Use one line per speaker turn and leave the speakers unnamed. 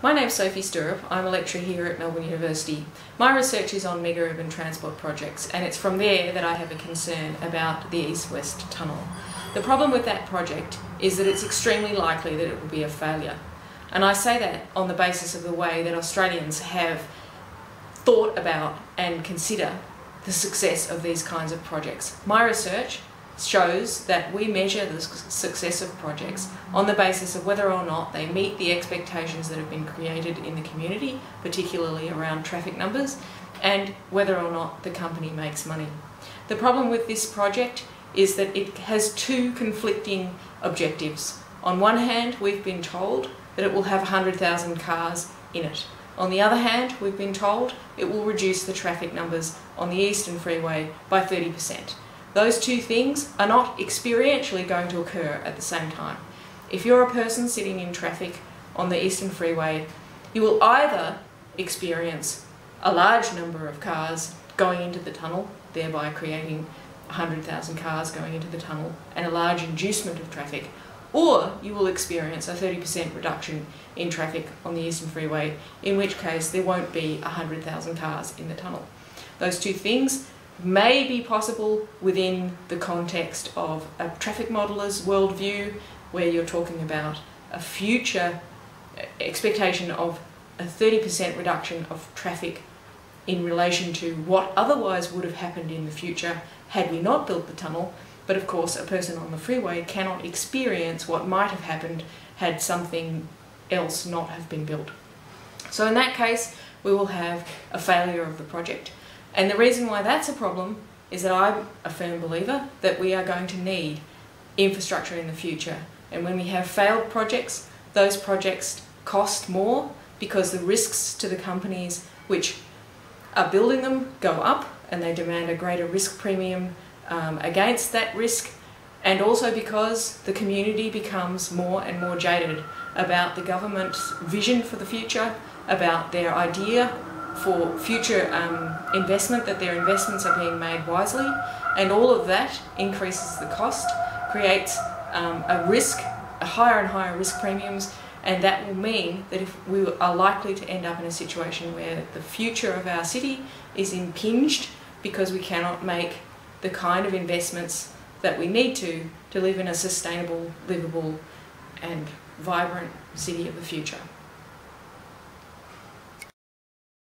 My name's Sophie Sturup. I'm a lecturer here at Melbourne University. My research is on mega urban transport projects, and it's from there that I have a concern about the East-West Tunnel. The problem with that project is that it's extremely likely that it will be a failure. And I say that on the basis of the way that Australians have thought about and consider the success of these kinds of projects. My research shows that we measure the success of projects on the basis of whether or not they meet the expectations that have been created in the community, particularly around traffic numbers, and whether or not the company makes money. The problem with this project is that it has two conflicting objectives. On one hand, we've been told that it will have 100,000 cars in it. On the other hand, we've been told it will reduce the traffic numbers on the Eastern Freeway by 30%. Those two things are not experientially going to occur at the same time. If you're a person sitting in traffic on the Eastern Freeway, you will either experience a large number of cars going into the tunnel, thereby creating 100,000 cars going into the tunnel and a large inducement of traffic, or you will experience a 30% reduction in traffic on the Eastern Freeway, in which case there won't be 100,000 cars in the tunnel. Those two things may be possible within the context of a traffic modeller's worldview, where you're talking about a future expectation of a 30% reduction of traffic in relation to what otherwise would have happened in the future had we not built the tunnel. But of course, a person on the freeway cannot experience what might have happened had something else not have been built. So in that case, we will have a failure of the project. And the reason why that's a problem is that I'm a firm believer that we are going to need infrastructure in the future. And when we have failed projects, those projects cost more because the risks to the companies which are building them go up, and they demand a greater risk premium against that risk, and also because the community becomes more and more jaded about the government's vision for the future, about their idea for future investment, that their investments are being made wisely, and all of that increases the cost, creates a risk, a higher and higher risk premiums, and that will mean that if we are likely to end up in a situation where the future of our city is impinged because we cannot make the kind of investments that we need to live in a sustainable, livable and vibrant city of the future.